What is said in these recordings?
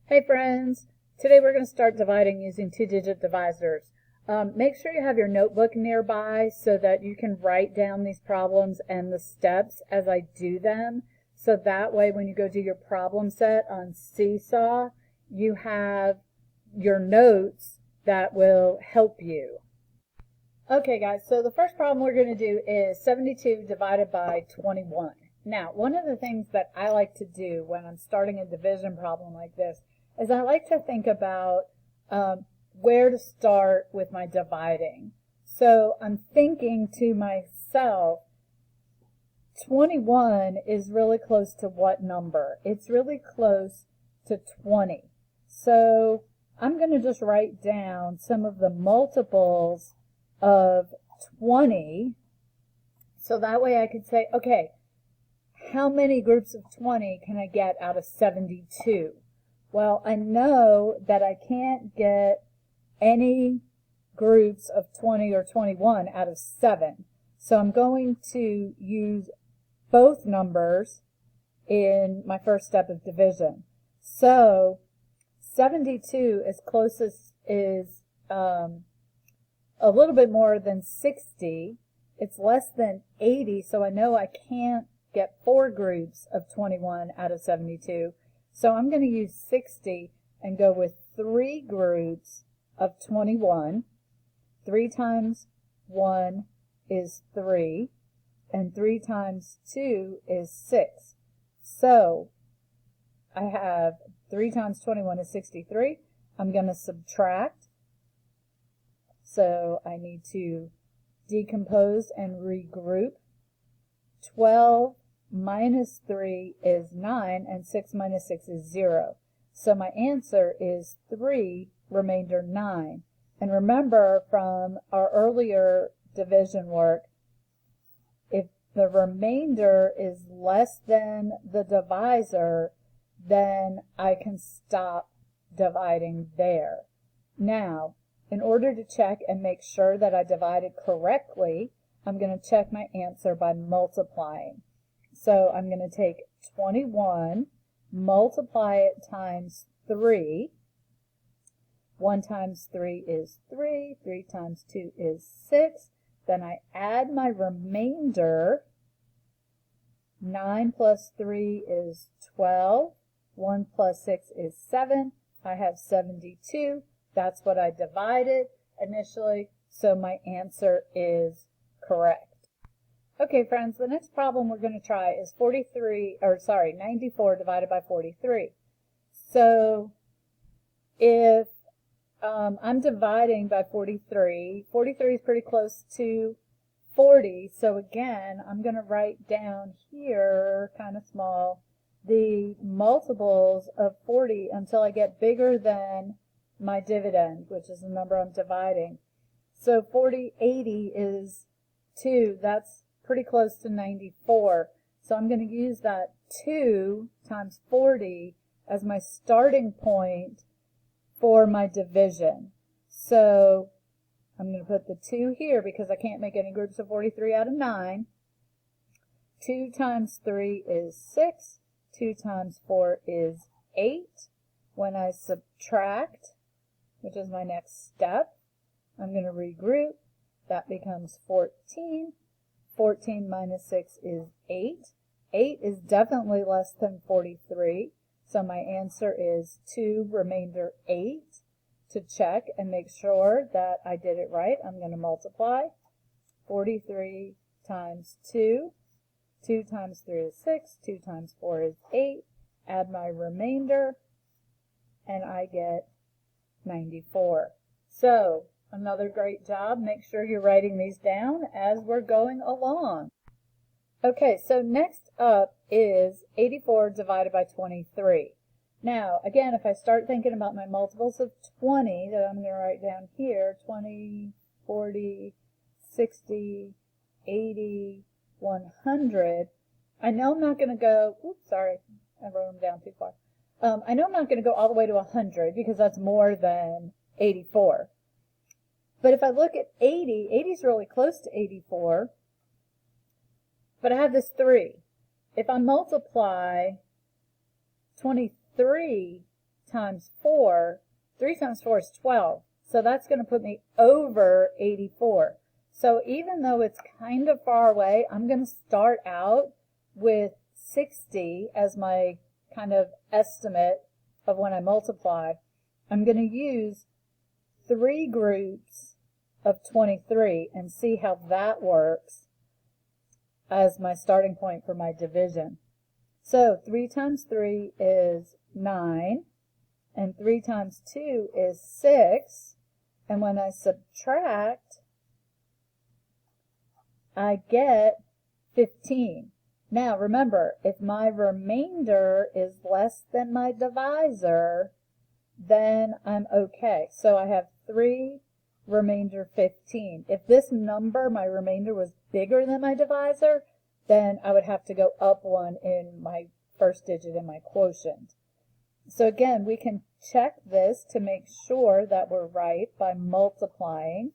Hey friends! Today we're going to start dividing using two-digit divisors. Make sure you have your notebook nearby so that you can write down these problems and the steps as I do them. So that way when you go do your problem set on Seesaw, you have your notes that will help you. Okay guys, so the first problem we're going to do is 72 divided by 21. Now, one of the things that I like to do when I'm starting a division problem like this is I like to think about where to start with my dividing. So I'm thinking to myself, 21 is really close to what number? It's really close to 20. So I'm going to just write down some of the multiples of 20, so that way I could say, okay, how many groups of 20 can I get out of 72? Well, I know that I can't get any groups of 20 or 21 out of 7. So I'm going to use both numbers in my first step of division. So 72 is closest is a little bit more than 60. It's less than 80, so I know I can't get 4 groups of 21 out of 72. So I'm going to use 60 and go with 3 groups of 21. 3 times 1 is 3, and 3 times 2 is 6. So I have 3 times 21 is 63. I'm going to subtract. So I need to decompose and regroup. 12 minus 3 is 9, and 6 minus 6 is 0. So my answer is 3, remainder 9. And remember from our earlier division work, if the remainder is less than the divisor, then I can stop dividing there. Now, in order to check and make sure that I divided correctly, I'm going to check my answer by multiplying. So I'm going to take 21, multiply it times 3. 1 times 3 is 3, 3 times 2 is 6. Then I add my remainder. 9 plus 3 is 12. 1 plus 6 is 7. I have 72. That's what I divided initially, so my answer is correct. Okay, friends, the next problem we're going to try is 94 divided by 43. So if I'm dividing by 43, 43 is pretty close to 40, so again, I'm going to write down here, kind of small, the multiples of 40 until I get bigger than my dividend, which is the number I'm dividing. So 80 is 2. That's pretty close to 94. So I'm going to use that 2 times 40 as my starting point for my division. So I'm going to put the 2 here because I can't make any groups of 43 out of 9. 2 times 3 is 6. 2 times 4 is 8. When I subtract, which is my next step, I'm going to regroup. That becomes 14. 14 minus 6 is 8. 8 is definitely less than 43, so my answer is 2, remainder 8. To check and make sure that I did it right, I'm going to multiply. 43 times 2. 2 times 3 is 6. 2 times 4 is 8. Add my remainder, and I get 94. So, another great job. Make sure you're writing these down as we're going along. Okay, so next up is 84 divided by 23. Now, again, if I start thinking about my multiples of 20 that I'm going to write down here, 20, 40, 60, 80, 100, I know I'm not going to go, oops, sorry, I wrote them down too far. I know I'm not going to go all the way to 100 because that's more than 84. But if I look at 80, 80 is really close to 84. But I have this 3. If I multiply 23 times 4, 3 times 4 is 12. So that's going to put me over 84. So even though it's kind of far away, I'm going to start out with 60 as my kind of estimate of when I multiply. I'm going to use 3 groups of 23 and see how that works as my starting point for my division. So 3 times 3 is 9, and 3 times 2 is 6, and when I subtract, I get 15. Now remember, if my remainder is less than my divisor, then I'm okay. So I have 3, remainder 15. If this number, my remainder, was bigger than my divisor, then I would have to go up 1 in my first digit in my quotient. So again, we can check this to make sure that we're right by multiplying.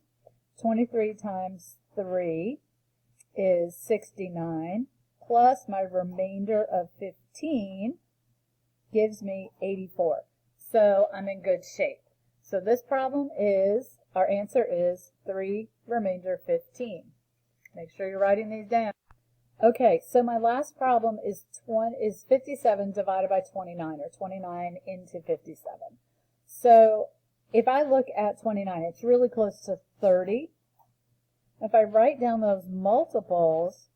23 times 3 is 69, plus my remainder of 15 gives me 84. So I'm in good shape. So this problem is, our answer is 3, remainder 15. Make sure you're writing these down. Okay, so my last problem is 57 divided by 29, or 29 into 57. So if I look at 29, it's really close to 30. If I write down those multiples,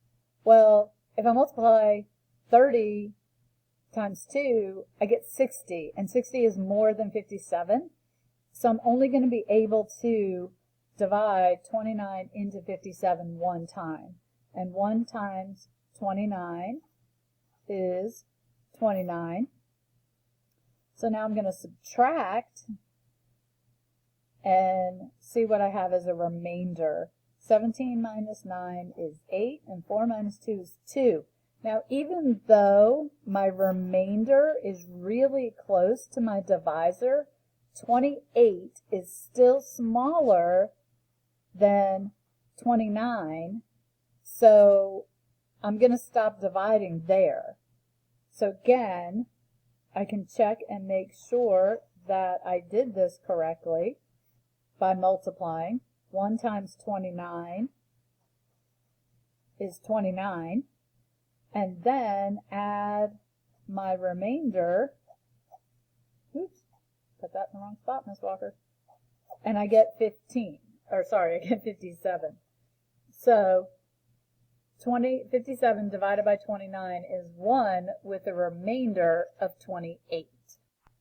well, if I multiply 30 times 2, I get 60, and 60 is more than 57. So I'm only going to be able to divide 29 into 57 one time. And 1 times 29 is 29. So now I'm going to subtract and see what I have as a remainder. 17 minus 9 is 8, and 4 minus 2 is 2. Now, even though my remainder is really close to my divisor, 28 is still smaller than 29. So I'm going to stop dividing there. So again, I can check and make sure that I did this correctly by multiplying. 1 times 29 is 29. And then add my remainder. Oops, put that in the wrong spot, Miss Walker. And I get 15. Or sorry, I get 57. So 57 divided by 29 is 1 with a remainder of 28.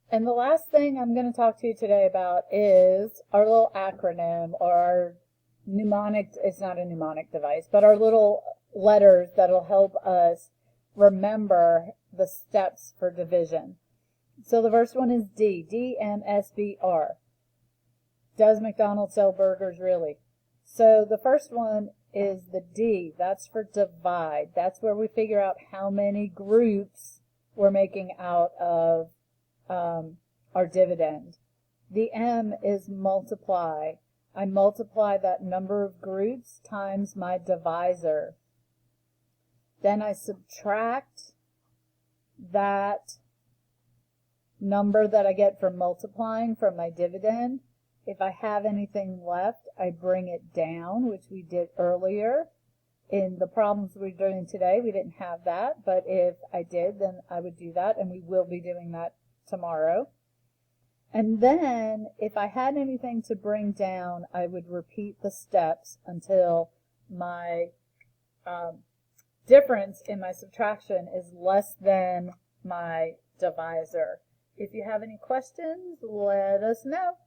And the last thing I'm going to talk to you today about is our little acronym, or our mnemonic. It's not a mnemonic device, but our little letters that'll help us remember the steps for division. So the first one is D, D-M-S-B-R. Does McDonald's sell burgers, really? So the first one is the D. That's for divide. That's where we figure out how many groups we're making out of our dividend. The M is multiply. I multiply that number of groups times my divisor. Then I subtract that number that I get from multiplying from my dividend. If I have anything left, I bring it down, which we did earlier. In the problems we're doing today, we didn't have that, but if I did, then I would do that, and we will be doing that tomorrow. And then, if I had anything to bring down, I would repeat the steps until my difference in my subtraction is less than my divisor. If you have any questions, let us know.